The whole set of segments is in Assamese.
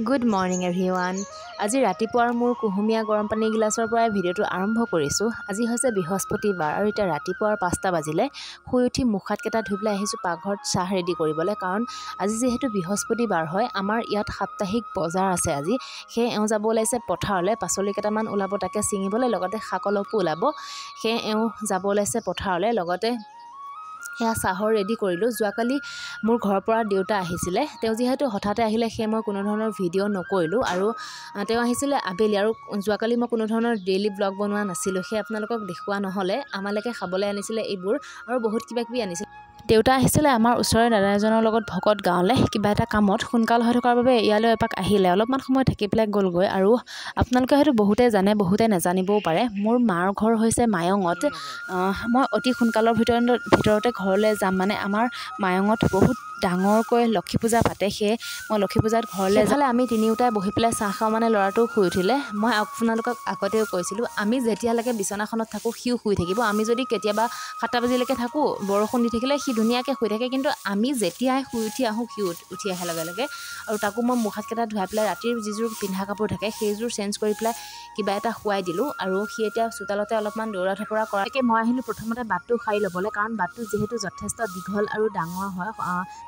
Good morning everyone. আজি ৰাতিপুৱাৰ মোৰ কুহুমীয়া গৰম পানী গিলাচৰ পৰাই ভিডিঅ'টো আৰম্ভ কৰিছোঁ। আজি হৈছে বৃহস্পতিবাৰ আৰু এতিয়া ৰাতিপুৱাৰ 5টা বাজিলে। শুই উঠি মুখ হাতকেইটা ধুই পেলাই আহিছোঁ পাকঘৰত চাহ ৰেডি কৰিবলৈ, কাৰণ আজি যিহেতু বৃহস্পতিবাৰ হয়, আমাৰ ইয়াত সাপ্তাহিক বজাৰ আছে আজি। সেয়ে এওঁ যাব ওলাইছে পথাৰলৈ, পাচলি কেইটামান ওলাব তাকে ছিঙিবলৈ, লগতে শাক অলপো ওলাব। সেয়ে এওঁ যাব ওলাইছে পথাৰলৈ। লগতে এয়া চাহৰ ৰেডি কৰিলোঁ। যোৱাকালি মোৰ ঘৰৰ পৰা দেউতা আহিছিলে। তেওঁ যিহেতু হঠাতে আহিলে, সেয়ে মই কোনো ধৰণৰ ভিডিঅ' নকৰিলোঁ আৰু তেওঁ আহিছিলে আবেলি, আৰু যোৱাকালি মই কোনো ধৰণৰ ডেইলি ব্লগ বনোৱা নাছিলোঁ। সেয়ে আপোনালোকক দেখুওৱা নহ'লে। আমালৈকে খাবলৈ আনিছিলে এইবোৰ আৰু বহুত কিবা কিবি আনিছিলে। দেউতা আহিছিলে আমাৰ ওচৰৰে দাদা এজনৰ লগত ভকত গাঁৱলৈ কিবা এটা কামত। সোনকাল হৈ থকাৰ বাবে ইয়ালৈ এপাক আহিলে, অলপমান সময় থাকি পেলাই গ'লগৈ। আৰু আপোনালোকে হয়তো বহুতে জানে, বহুতে নাজানিবও পাৰে, মোৰ মাৰ ঘৰ হৈছে মায়ঙত। মই অতি সোনকালৰ ভিতৰতে ঘৰলৈ যাম, মানে আমাৰ মায়ঙত বহুত ডাঙৰকৈ লক্ষী পূজা পাতে। সেয়ে মই লক্ষী পূজাত ঘৰলৈ যাম। আমি তিনিওটাই বহি পেলাই চাহ খাওঁ, মানে ল'ৰাটো শুই উঠিলে। মই আপোনালোকক আগতেও কৈছিলোঁ, আমি যেতিয়ালৈকে বিচনাখনত থাকোঁ সিও শুই থাকিব। আমি যদি কেতিয়াবা 7টা বাজিলৈকে থাকোঁ, বৰষুণ দি থাকিলে সি ধুনীয়াকৈ শুই থাকে, কিন্তু আমি যেতিয়াই শুই উঠি আহোঁ সি উঠি আহে লগে লগে। আৰু তাকো মই মুখ হাতকেইটা ধুৱাই পেলাই ৰাতিৰ যিযোৰ পিন্ধা কাপোৰ থাকে সেইযোৰ চেঞ্জ কৰি পেলাই কিবা এটা শুৱাই দিলোঁ। আৰু সি এতিয়া চোতালতে অলপমান দৌৰা ধপৰা কৰাকৈ মই আহিলোঁ প্ৰথমতে বাটটো সাৰি ল'বলৈ, কাৰণ বাটটো যিহেতু যথেষ্ট দীঘল আৰু ডাঙৰ হয়,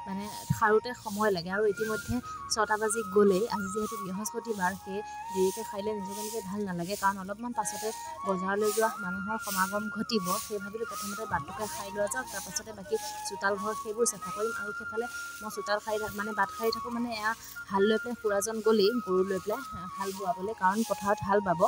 মানে সাৰোঁতে সময় লাগে। আৰু ইতিমধ্যে 6টা বাজি গ'লেই। আজি যিহেতু বৃহস্পতিবাৰ, সেয়ে দেৰিকৈ খাইলে নিজকে ভাল নালাগে, কাৰণ অলপমান পাছতে বজাৰলৈ যোৱা মানুহৰ সমাগম ঘটিব। সেই ভাবিলোঁ প্ৰথমতে বাটটোকে সাৰি লোৱা যাওক, তাৰপাছতে বাকী চোতাল ঘৰ সেইবোৰ চাফা কৰিম। আৰু সেইফালে মই চোতাল সাৰি বাট সাৰি থাকোঁ, মানে এয়া হাল লৈ পেলাই খুৰাজন গ'লেই গৰু লৈ পেলাই হাল বোৱাবলৈ, কাৰণ পথাৰত হাল বাব।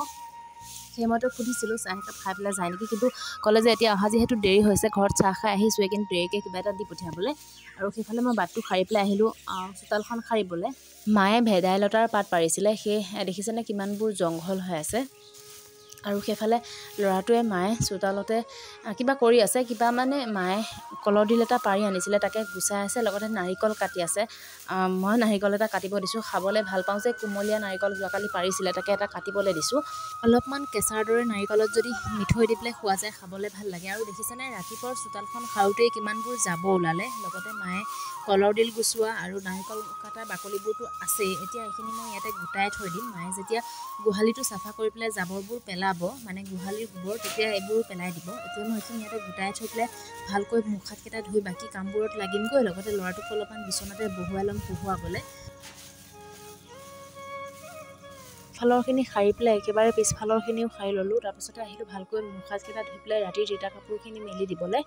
সেই মইতো সুধিছিলোঁ চাহ একাপ খাই পেলাই যায় নেকি, কিন্তু ক'লে যে এতিয়া অহা যিহেতু দেৰি হৈছে, ঘৰত চাহ খাই আহিছোঁৱে, কিন্তু দেৰিকৈ কিবা এটা দি পঠিয়াবলৈ। আৰু সেইফালে মই বাটটো সাৰি পেলাই আহিলোঁ চোতালখন সাৰিবলৈ। মায়ে ভেদাইলতাৰ পাত পাৰিছিলে, সেয়ে দেখিছেনে কিমানবোৰ জংঘল হৈ আছে। আৰু সেইফালে ল'ৰাটোৱে মায়ে চোতালতে কিবা কৰি আছে, কিবা মানে মায়ে কলৰ ডিল এটা পাৰি আনিছিলে, তাকে গুচাই আছে, লগতে নাৰিকল কাটি আছে। মই নাৰিকল এটা কাটিব দিছোঁ, খাবলৈ ভাল পাওঁ যে, কুমলীয়া নাৰিকল যোৱাকালি পাৰিছিলে, তাকে এটা কাটিবলৈ দিছোঁ। অলপমান কেঁচাৰ দৰে নাৰিকলত যদি মিঠৈ দি পেলাই খোৱা যায় খাবলৈ ভাল লাগে। আৰু দেখিছেনে ৰাতিপুৱাৰ চোতালখন সাৰোঁতেই কিমানবোৰ যাব ওলালে। লগতে মায়ে কলৰ ডিল গুচোৱা আৰু নাৰিকল কটাৰ বাকলিবোৰতো আছেই। এতিয়া এইখিনি মই ইয়াতে গোটাই থৈ দিম। মায়ে যেতিয়া গোহালিটো চাফা কৰি পেলাই জাবৰবোৰ পেলাব, মানে গোহালিৰ গোবৰ, তেতিয়া এইবোৰ পেলাই দিব। এতিয়া মই এইখিনি ইয়াতে গোটাই থৈ পেলাই ভালকৈ মুখ হাতকেইটা ধুই বাকী কামবোৰত লাগিমগৈ। লগতে ল'ৰাটোক অলপমান বিচনাতে বহুৱাই ল'ম পঢ়ুৱাবলৈ। ফালৰখিনি সাৰি পেলাই একেবাৰে পিছফালৰখিনিও সাৰি ল'লোঁ। তাৰপিছতে আহিলোঁ ভালকৈ মুখ হাতকেইটা ধুই পেলাই ৰাতিৰ তিতা কাপোৰখিনি মেলি দিবলৈ।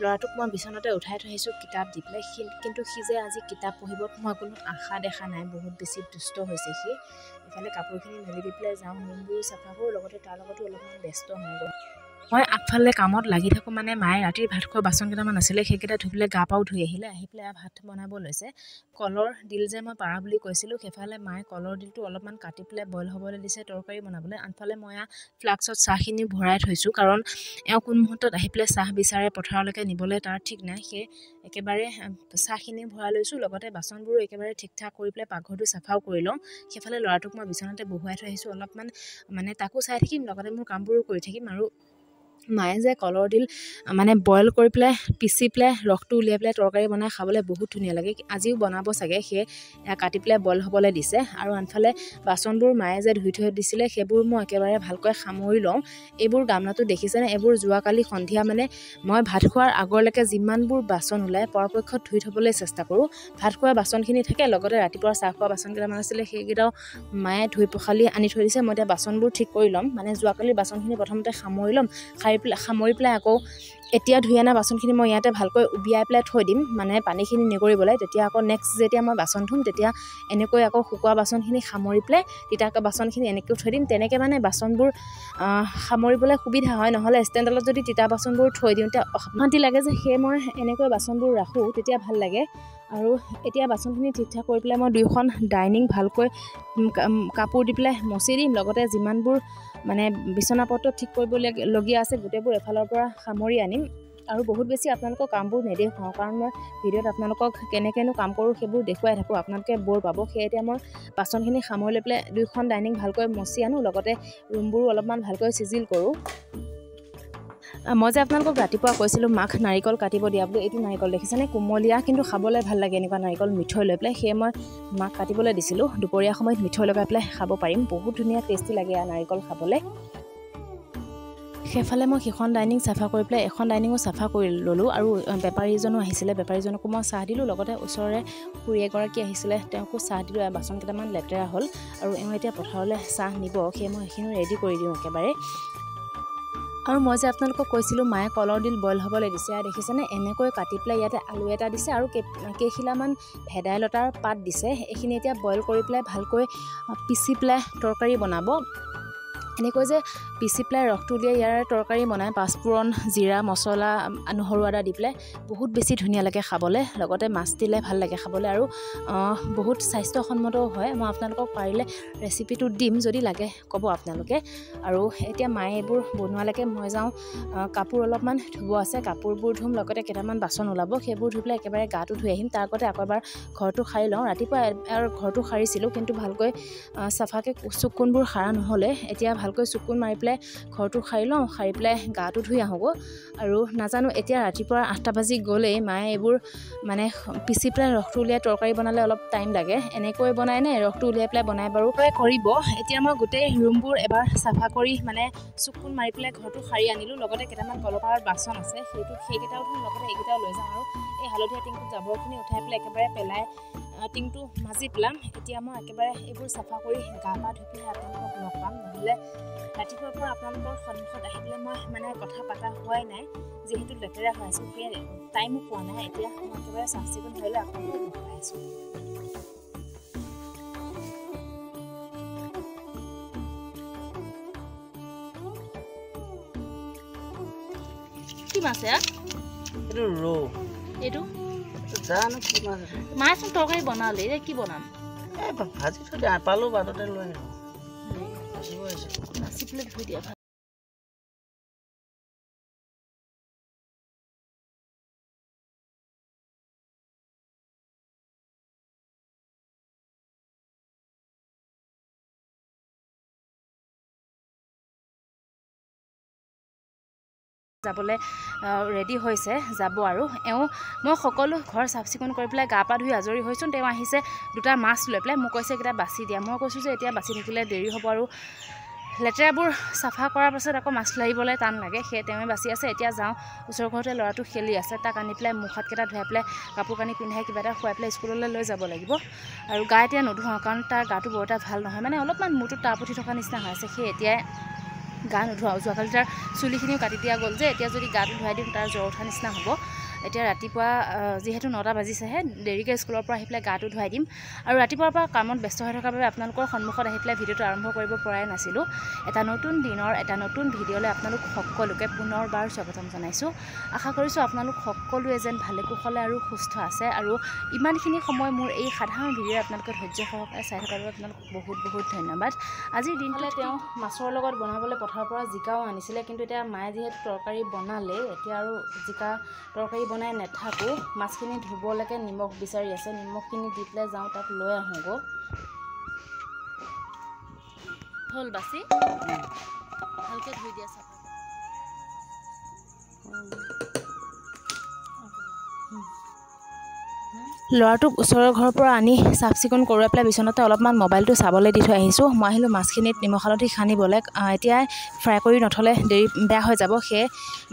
ল'ৰাটোক মই বিচনাতে উঠাই থৈ আহিছোঁ কিতাপ দি পেলাই, কিন্তু সি যে আজি কিতাপ পঢ়িব মই কোনো আশা দেখা নাই, বহুত বেছি দুষ্ট হৈছে সি। ইফালে কাপোৰখিনি মেলি দি পেলাই যাওঁ, ৰুমবোৰ চাফা কৰোঁ, লগতে তাৰ লগতো অলপমান ব্যস্ত হওঁগৈ। মই আগফালে কামত লাগি থাকোঁ, মানে মায়ে ৰাতিৰ ভাত খোৱা বাচন কেইটামান আছিলে, সেইকেইটা ধুই পেলাই গা পাও ধুই আহিলে। আহি পেলাই ভাত বনাব লৈছে। কলৰ ডিল যে মই পাৰা বুলি কৈছিলোঁ, সেইফালে মায়ে কলৰ ডিলটো অলপমান কাটি পেলাই বইল হ'বলৈ দিছে তৰকাৰী বনাবলৈ। আনফালে মই ফ্লাক্সত চাহখিনি ভৰাই থৈছোঁ, কাৰণ এওঁ কোন মুহূৰ্তত আহি পেলাই চাহ বিচাৰে পথাৰলৈকে নিবলৈ তাৰ ঠিক নাই। সেয়ে একেবাৰে চাহখিনি ভৰাই লৈছোঁ, লগতে বাচনবোৰো একেবাৰে ঠিক ঠাক কৰি পেলাই পাকঘৰটো চাফাও কৰি লওঁ। সেইফালে ল'ৰাটোক মই বিচনাতে বহুৱাই থৈ আহিছোঁ, অলপমান মানে তাকো চাই থাকিম, লগতে মোৰ কামবোৰো কৰি থাকিম। আৰু মায়ে যে কলৰ ডিল মানে বইল কৰি পেলাই পিচি পেলাই ৰসটো উলিয়াই পেলাই তৰকাৰী বনাই খাবলৈ বহুত ধুনীয়া লাগে। আজিও বনাব চাগে, সেয়ে কাটি পেলাই বইল হ'বলৈ দিছে। আৰু আনফালে বাচনবোৰ মায়ে যে ধুই থৈ দিছিলে, সেইবোৰ মই একেবাৰে ভালকৈ সামৰি লওঁ। এইবোৰ গামলাটো দেখিছেনে, এইবোৰ যোৱাকালি সন্ধিয়া মানে মই ভাত খোৱাৰ আগলৈকে যিমানবোৰ বাচন ওলায় পৰাপক্ষত ধুই থ'বলৈ চেষ্টা কৰোঁ। ভাত খোৱা বাচনখিনি থাকে, লগতে ৰাতিপুৱা চাহ খোৱা বাচন কেইটামান আছিলে, সেইকেইটাও মায়ে ধুই পখালি আনি থৈ দিছে। মই এতিয়া বাচনবোৰ ঠিক কৰি ল'ম, মানে যোৱাকালিৰ বাচনখিনি প্ৰথমতে সামৰি ল'ম। সামৰি পেলাই আকৌ এতিয়া ধুই অনা বাচনখিনি মই ইয়াতে ভালকৈ উবিয়াই পেলাই থৈ দিম, মানে পানীখিনি নিগৰিবলৈ। তেতিয়া আকৌ নেক্সট যেতিয়া মই বাচন ধুম, তেতিয়া এনেকৈ আকৌ শুকোৱা বাচনখিনি সামৰি পেলাই তিতা বাচনখিনি এনেকৈ থৈ দিম। তেনেকৈ মানে বাচনবোৰ সামৰিবলৈ সুবিধা হয়, নহ'লে ষ্টেণ্ডডালত যদি তিতা বাচনবোৰ থৈ দিওঁ তেতিয়া অশান্তি লাগে যে, সেয়ে মই এনেকৈ বাচনবোৰ ৰাখোঁ, তেতিয়া ভাল লাগে। আৰু এতিয়া বাচনখিনি ঠিক ঠাক কৰি পেলাই মই 2খন ডাইনিং ভালকৈ কাপোৰ দি পেলাই মচি দিম। লগতে যিমানবোৰ মানে বিচনাপত্ৰ ঠিক কৰিবলগীয়া আছে গোটেইবোৰ এফালৰ পৰা সামৰি আনিম। আৰু বহুত বেছি আপোনালোকক কামবোৰ নেদেখুৱাওঁ, কাৰণ মই ভিডিঅ'ত আপোনালোকক কেনেকৈনো কাম কৰোঁ সেইবোৰ দেখুৱাই থাকোঁ, আপোনালোকে বৰ পাব। সেয়ে এতিয়া মই বাচনখিনি সামৰি লৈ পেলাই 2খন ডাইনিং ভালকৈ মচি আনোঁ, লগতে ৰুমবোৰো অলপমান ভালকৈ চিজিল কৰোঁ। মই যে আপোনালোকক ৰাতিপুৱা কৈছিলোঁ মাক নাৰিকল কাটিব দিয়া বুলি। এইটো নাৰিকল দেখিছেনে, কোমলীয়া কিন্তু খাবলৈ ভাল লাগে এনেকুৱা নাৰিকল মিঠৈ লৈ পেলাই। সেয়ে মই মাক কাটিবলৈ দিছিলোঁ। দুপৰীয়া সময়ত মিঠৈ লগাই পেলাই খাব পাৰিম, বহুত ধুনীয়া টেষ্টি লাগে নাৰিকল খাবলৈ। সেইফালে মই সিখন ডাইনিং চাফা কৰি পেলাই এখন ডাইনিঙো চাফা কৰি ল'লোঁ আৰু বেপাৰীজনো আহিছিলে, বেপাৰীজনকো মই চাহ দিলোঁ। লগতে ওচৰৰে খুৰী এগৰাকী আহিছিলে, তেওঁকো চাহ দিলোঁ। বাচন কেইটামান লেতেৰা হ'ল আৰু এওঁ এতিয়া পথাৰলৈ চাহ নিব, সেয়ে মই সেইখিনি ৰেডি কৰি দিওঁ একেবাৰে। আৰু মই যে আপোনালোকক কৈছিলোঁ মায়ে কলৰ ডিল বইল হ'বলৈ দিছে, দেখিছেনে এনেকৈ কাটি পেলাই ইয়াতে আলু এটা দিছে আৰু কেইখিলামান ভেদাইলতাৰ পাত দিছে। এইখিনি এতিয়া বইল কৰি পেলাই ভালকৈ পিচি পেলাই তৰকাৰী বনাব। এনেকৈ যে পিচি পেলাই ৰসটো উলিয়াই ইয়াৰ তৰকাৰী বনাই, পাঁচফোৰণ, জিৰা, মছলা, নহৰু, আদা দি পেলাই বহুত বেছি ধুনীয়া লাগে খাবলৈ। লগতে মাছ দিলে ভাল লাগে খাবলৈ আৰু বহুত স্বাস্থ্যসন্মতও হয়। মই আপোনালোকক পাৰিলে ৰেচিপিটো দিম, যদি লাগে ক'ব আপোনালোকে। আৰু এতিয়া মায়ে এইবোৰ বনোৱালৈকে মই যাওঁ, কাপোৰ অলপমান ধুব আছে, কাপোৰবোৰ ধুম। লগতে কেইটামান বাচন ওলাব, সেইবোৰ ধুই পেলাই একেবাৰে গাটো ধুই আহিম। তাৰ আগতে আকৌ এবাৰ ঘৰটো সাৰি লওঁ। ৰাতিপুৱা এবাৰ ঘৰটো সাৰিছিলোঁ, কিন্তু ভালকৈ চাফাকৈ চুকোনবোৰ সাৰা নহ'লে। এতিয়া ভালকৈ চুকোন মাৰি পেলাই ঘৰটো সাৰি লওঁ, সাৰি পেলাই গাটো ধুই আহোঁগৈ। আৰু নাজানো এতিয়া ৰাতিপুৱা 8টা বাজি গ'লেই, মায়ে এইবোৰ মানে পিচি পেলাই ৰসটো উলিয়াই তৰকাৰী বনালে অলপ টাইম লাগে। এনেকৈ বনাই নে ৰসটো উলিয়াই পেলাই বনাই বাৰু কৰিব। এতিয়া মই গোটেই ৰুমবোৰ এবাৰ চাফা কৰি মানে চুকোন মাৰি পেলাই ঘৰটো সাৰি আনিলোঁ। লগতে কেইটামান কলপাৰৰ বাচন আছে, সেইকেইটাও ধুম, লগতে এইকেইটাও লৈ যাম। আৰু এই হালধীয়া টিংটোত জাবৰখিনি উঠাই পেলাই একেবাৰে পেলাই টিংটো মাজি পেলাম। এতিয়া মই একেবাৰে এইবোৰ চাফা কৰি গা পা ধুই পেলাই আপোনালোকক লগ পাম। নহ'লে ৰাতিপুৱাৰ পৰা আপোনালোকৰ সন্মুখত আহি পেলাই মই মানে কথা পতা হোৱাই নাই, যিহেতু লেতেৰা হৈ আছোঁ, সেয়ে টাইমো পোৱা নাই। এতিয়া মই একেবাৰে চাফ চিকুণ হ'লে আপোনালোকক লগ পাই আছোঁ। কি মাছ ইয়াত? এইটো ৰৌ। এইটো জানো কি মাছ আছে। মাছচোন তৰকাৰী বনালে, এতিয়া কি বনাম? এই ভাজি থৈ দিয়া, পালোঁ বাটতে লৈ আহিলোঁ। ভাজিব আহিছোঁ। বাচি পেলাই ধুই দিয়া। যাবলৈ ৰেডি হৈছে, যাব আৰু এওঁ। মই সকলো ঘৰ চাফ চিকুণ কৰি পেলাই গা পা ধুই আজৰি হৈছোঁ। তেওঁ আহিছে দুটা মাছ লৈ পেলাই, মোক কৈছে এইকেইটা বাছি দিয়া। মই কৈছোঁ যে এতিয়া বাছি থাকিলে দেৰি হ'ব আৰু লেতেৰাবোৰ চাফা কৰাৰ পাছত আকৌ মাছ লাৰিবলৈ টান লাগে, সেয়ে তেওঁৱে বাছি আছে। এতিয়া যাওঁ, ওচৰৰ ঘৰতে ল'ৰাটো খেলি আছে, তাক আনি পেলাই মুখ হাতকেইটা ধুৱাই পেলাই কাপোৰ কানি পিন্ধাই কিবা এটা খুৱাই পেলাই স্কুললৈ লৈ যাব লাগিব। আৰু গা এতিয়া নুধুৱাওঁ, কাৰণ তাৰ গাটো বৰ এটা ভাল নহয়, মানে অলপমান মূৰটোত তাপ উঠি থকা নিচিনা হৈ আছে। সেয়ে এতিয়াই গা নুধুৱাওঁ। যোৱাকালি তাৰ চুলিখিনিও কাটি দিয়া গ'ল যে, এতিয়া যদি গাটো ধুৱাই দিওঁ তাৰ জ্বৰ উঠা নিচিনা হ'ব। এতিয়া ৰাতিপুৱা যিহেতু 9টা বাজিছেহে, দেৰিকৈ স্কুলৰ পৰা আহি পেলাই গাটো ধুৱাই দিম। আৰু ৰাতিপুৱাৰ পৰা কামত ব্যস্ত হৈ থকাৰ বাবে আপোনালোকৰ সন্মুখত আহি পেলাই ভিডিঅ'টো আৰম্ভ কৰিব পৰাই নাছিলোঁ। এটা নতুন দিনৰ এটা নতুন ভিডিঅ'লৈ আপোনালোক সকলোকে পুনৰবাৰ স্বাগতম জনাইছোঁ। আশা কৰিছোঁ আপোনালোক সকলোৱে যেন ভালে কুশলে আৰু সুস্থ আছে। আৰু ইমানখিনি সময় মোৰ এই সাধাৰণ ভিডিঅ' আপোনালোকে ধৈৰ্য সহকাৰে চাই থকাৰ বাবে আপোনালোক বহুত বহুত ধন্যবাদ। আজিৰ দিনটোলে তেওঁ মাছৰ লগত বনাবলৈ পথাৰৰ পৰা জিকাও আনিছিলে, কিন্তু এতিয়া মায়ে যিহেতু তৰকাৰী বনালে, এতিয়া আৰু জিকা তৰকাৰী বনাই নাথাকোঁ। মাছখিনি ধুবলৈকে নিমখ বিচাৰি আছে, নিমখখিনি দি পেলাই যাওঁ তাক লৈ আহোঁগৈ। হ'ল বাছি ভালকৈ ধুই দিয়া চাফা। ল'ৰাটোক ওচৰৰ ঘৰৰ পৰা আনি চাফ চিকুণ কৰোৱাই পেলাই বিচনাতে অলপমান মোবাইলটো চাবলৈ দি থৈ আহিছোঁ। মই আহিলোঁ মাছখিনিত নিমখ হালধি সানিবলৈ। এতিয়াই ফ্ৰাই কৰি নথ'লে বেয়া হৈ যাব, সেয়ে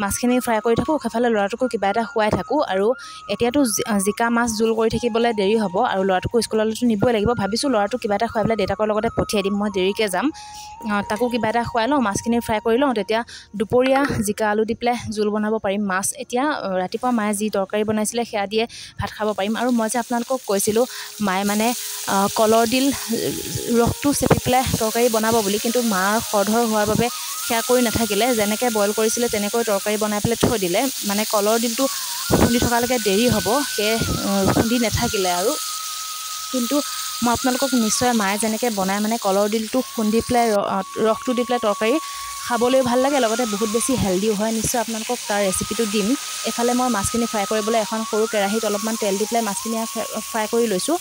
মাছখিনি ফ্ৰাই কৰি থাকোঁ, সেইফালে ল'ৰাটোকো কিবা এটা খুৱাই থাকোঁ। আৰু এতিয়াতো জিকা মাছ জোল কৰি থাকিবলৈ দেৰি হ'ব, আৰু ল'ৰাটোকো স্কুললৈতো নিবই লাগিব। ভাবিছোঁ ল'ৰাটোক কিবা এটা খুৱাই পেলাই দেউতাকৰ লগতে পঠিয়াই দিম, মই দেৰিকৈ যাম। তাকো কিবা এটা খুৱাই লওঁ, মাছখিনি ফ্ৰাই কৰি লওঁ, তেতিয়া দুপৰীয়া জিকা আলু দি পেলাই জোল বনাব পাৰিম। মাছ এতিয়া ৰাতিপুৱা মায়ে যি তৰকাৰী বনাইছিলে সেয়া দিয়ে ভাত খাব পাৰিম। আৰু মই যে আপোনালোকক কৈছিলোঁ মায়ে মানে কলৰ ডিল ৰসটো চেপি পেলাই তৰকাৰী বনাব বুলি, কিন্তু মাৰ খৰধৰ হোৱাৰ বাবে সেয়া কৰি নাথাকিলে। যেনেকৈ বইল কৰিছিলে তেনেকৈ তৰকাৰী বনাই পেলাই থৈ দিলে। মানে কলৰ ডিলটো খুন্দি থকালৈকে দেৰি হ'ব, সেয়ে খুন্দি নাথাকিলে আৰু। কিন্তু মই আপোনালোকক নিশ্চয় মায়ে যেনেকৈ বনাই মানে কলৰ ডিলটো খুন্দি পেলাই ৰসটো দি পেলাই তৰকাৰী খাবলৈও ভাল লাগে, লগতে বহুত বেছি হেল্ডিও হয়। নিশ্চয় আপোনালোকক তাৰ ৰেচিপিটো দিম। এফালে মই মাছখিনি ফ্ৰাই কৰিবলৈ এখন সৰু কেৰাহীত অলপমান তেল দি পেলাই মাছখিনি ফ্ৰাই কৰি লৈছোঁ।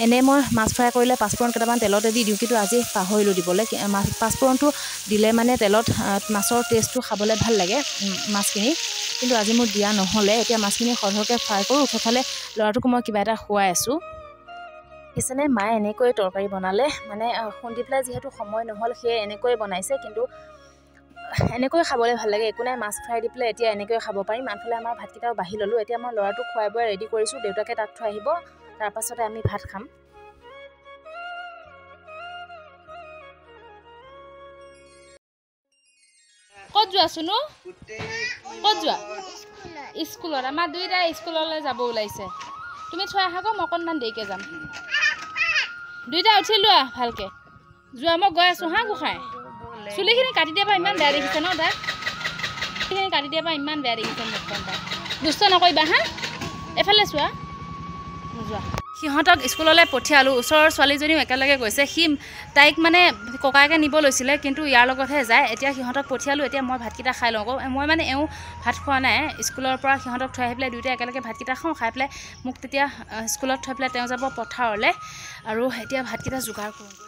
এনে মই মাছ ফ্ৰাই কৰিলে পাঁচফোৰণ কেইটামান তেলতে দি দিওঁ, কিন্তু আজি পাহৰিলোঁ দিবলৈ। পাঁচফোৰণটো দিলে মানে তেলত মাছৰ টেষ্টটো খাবলৈ ভাল লাগে মাছখিনি, কিন্তু আজি মোৰ দিয়া নহ'লে। এতিয়া মাছখিনি সৰহকৈ ফ্ৰাই কৰোঁ, সেইফালে ল'ৰাটোকো মই কিবা এটা খুৱাই আছোঁ। পিছনে মায়ে এনেকৈ তৰকাৰী বনালে, মানে খুন্দি পেলাই যিহেতু সময় নহ'ল সেয়ে এনেকৈ বনাইছে, কিন্তু এনেকৈ খাবলৈ ভাল লাগে। একো নাই, মাছ ফ্ৰাই দি পেলাই এতিয়া এনেকৈ খাব পাৰিম। আনফালে আমাৰ ভাতকেইটাও বাঢ়ি ল'লোঁ। এতিয়া মই ল'ৰাটোক খুৱাই বোৱাই ৰেডি কৰিছোঁ, দেউতাকে তাত থৈ আহিব, তাৰপাছতে আমি ভাত খাম। ক'ত যোৱা চুনু? ক'ত যোৱা? স্কুলত। আমাৰ দুইটাই স্কুললৈ যাব ওলাইছে। তুমি থৈ আহাগৈ, মই অকণমান দেৰিকৈ যাম। দুইটা উঠি লোৱা ভালকৈ। যোৱা, মই গৈ আছোঁ হা গোসাঁই। চুলিখিনি কাটি দিয়া পৰা ইমান বেয়া দেখিছে ন তাক? চুলিখিনি কাটি দিয়া পৰা ইমান বেয়া দেখিছে মুখখন তাক। দুষ্ট নকৰিবা হা? এফালে চোৱা, নোযোৱা। সিহঁতক স্কুললৈ পঠিয়ালোঁ। ওচৰৰ ছোৱালীজনীও একেলগে গৈছে। তাইক মানে ককায়েকে নিব লৈছিলে, কিন্তু ইয়াৰ লগতহে যায়। এতিয়া সিহঁতক পঠিয়ালোঁ। এতিয়া মই ভাতকেইটা খাই লওঁ। মই মানে এওঁ ভাত খোৱা নাই, স্কুলৰ পৰা সিহঁতক থৈ আহি পেলাই দুয়োটাই একেলগে ভাতকেইটা খাওঁ। খাই পেলাই মোক তেতিয়া স্কুলত থৈ পেলাই তেওঁ যাব পথাৰলৈ, আৰু এতিয়া ভাতকেইটা যোগাৰ কৰোঁগৈ।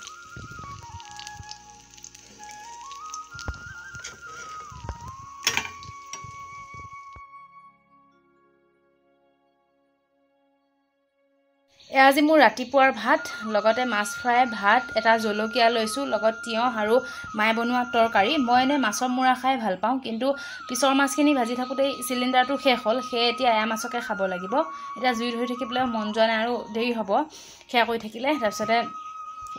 এয়া আজি মোৰ ৰাতিপুৱাৰ ভাত, লগতে মাছ ফ্ৰাই, ভাত, এটা জলকীয়া লৈছোঁ, লগত তিয়ঁহ আৰু মায়ে বনোৱা তৰকাৰী। মই এনেই মাছৰ মূৰা খাই ভাল পাওঁ, কিন্তু পিছৰ মাছখিনি ভাজি থাকোঁতেই চিলিণ্ডাৰটো শেষ হ'ল, সেয়ে এতিয়া এয়া মাছকে খাব লাগিব। এতিয়া জুই ধৰি থাকিবলৈ মন যোৱা নাই, আৰু দেৰি হ'ব সেয়া কৰি থাকিলে। তাৰপিছতে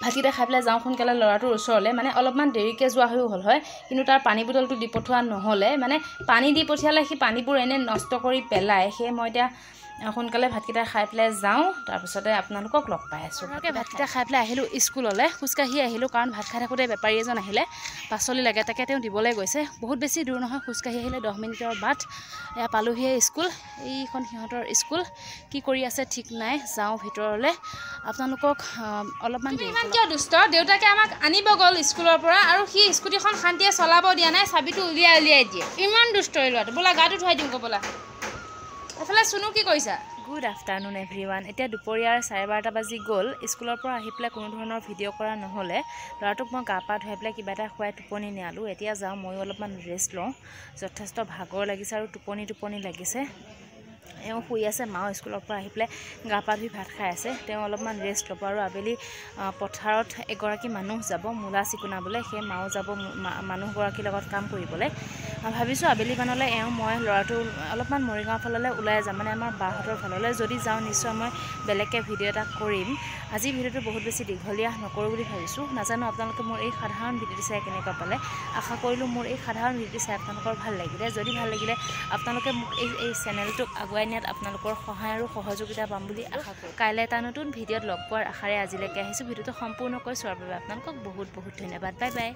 ভাতকেইটা খাই পেলাই যাওঁ সোনকালে ল'ৰাটোৰ ওচৰলৈ। মানে অলপমান দেৰিকৈ যোৱা হৈও হ'ল হয়, কিন্তু তাৰ পানী বটলটো দি পঠোৱা নহ'লে, মানে পানী দি পঠিয়ালে সি পানীবোৰ এনেই নষ্ট কৰি পেলায়। সেয়ে মই এতিয়া সোনকালে ভাতকেইটা খাই পেলাই যাওঁ, তাৰপিছতে আপোনালোকক লগ পাই আছোঁ। ভাতকেইটা খাই পেলাই আহিলোঁ স্কুললৈ, খোজকাঢ়ি আহিলোঁ, কাৰণ ভাত খাই থাকোঁতে বেপাৰী এজন আহিলে, পাচলি লাগে, তাকে তেওঁ দিবলৈ গৈছে। বহুত বেছি দূৰ নহয়, খোজকাঢ়ি আহিলে 10 মিনিটৰ বাট। এয়া পালোহিয়ে স্কুল, এইখন সিহঁতৰ স্কুল। কি কৰি আছে ঠিক নাই, যাওঁ ভিতৰলৈ, আপোনালোকক অলপমান দেৰি। ইমান কিয় দুষ্ট? দেউতাকে আমাক আনিব গ'ল স্কুলৰ পৰা, আৰু সি স্কুটিখন শান্তিয়ে চলাব দিয়া নাই, চাবিটো উলিয়াই দিয়ে। ইমান দুষ্ট এই ল'ৰাটো। ব'লা গাটো ধুৱাই দিওঁ, ব'লা। এফালে চুনু কি কৰিছা? Good afternoon everyone. এতিয়া দুপৰীয়াৰ 12:30 বাজি গ'ল। স্কুলৰ পৰা আহি পেলাই কোনো ধৰণৰ ভিডিঅ' কৰা নহ'লে। ল'ৰাটোক মই গা পা ধুৱাই পেলাই কিবা এটা খুৱাই টোপনি নিয়ালোঁ। এতিয়া যাওঁ, ময়ো অলপমান ৰেষ্ট লওঁ। যথেষ্ট ভাগৰ লাগিছে আৰু টোপনি লাগিছে। এওঁ শুই আছে, মাও স্কুলৰ পৰা আহি পেলাই গা পা ধুই ভাত খাই আছে। তেওঁ অলপমান ৰেষ্ট ল'ব, আৰু আবেলি পথাৰত এগৰাকী মানুহ যাব মূলা চিকুণাবলৈ, সেই মাও যাব মানুহগৰাকীৰ লগত কাম কৰিবলৈ। ভাবিছোঁ আবেলি মানলৈ মই ল'ৰাটো অলপমান মৰিগাঁও ফাললৈ ওলাই যাম, মানে আমাৰ বাহঁতৰ ফাললৈ। যদি যাওঁ নিশ্চয় মই বেলেগকৈ ভিডিঅ' এটা কৰিম। আজি ভিডিঅ'টো বহুত বেছি দীঘলীয়া নকৰোঁ বুলি ভাবিছোঁ। নাজানো আপোনালোকে মোৰ এই সাধাৰণ ভিডিঅ'টো চাই কেনেকুৱা পালে। আশা কৰিলোঁ মোৰ এই সাধাৰণ ভিডিঅ'টো চাই আপোনালোকৰ ভাল লাগিলে। যদি ভাল লাগিলে আপোনালোকে মোক এই চেনেলটোক আগুৱাই নিয়াত আপোনালোকৰ সহায় আৰু সহযোগিতা পাম বুলি আশা কৰোঁ। কাইলৈ এটা নতুন ভিডিঅ'ত লগ পোৱাৰ আশাৰে আজিলৈকে আহিছোঁ। ভিডিঅ'টো সম্পূৰ্ণকৈ চোৱাৰ বাবে আপোনালোকক বহুত বহুত ধন্যবাদ। Bye bye.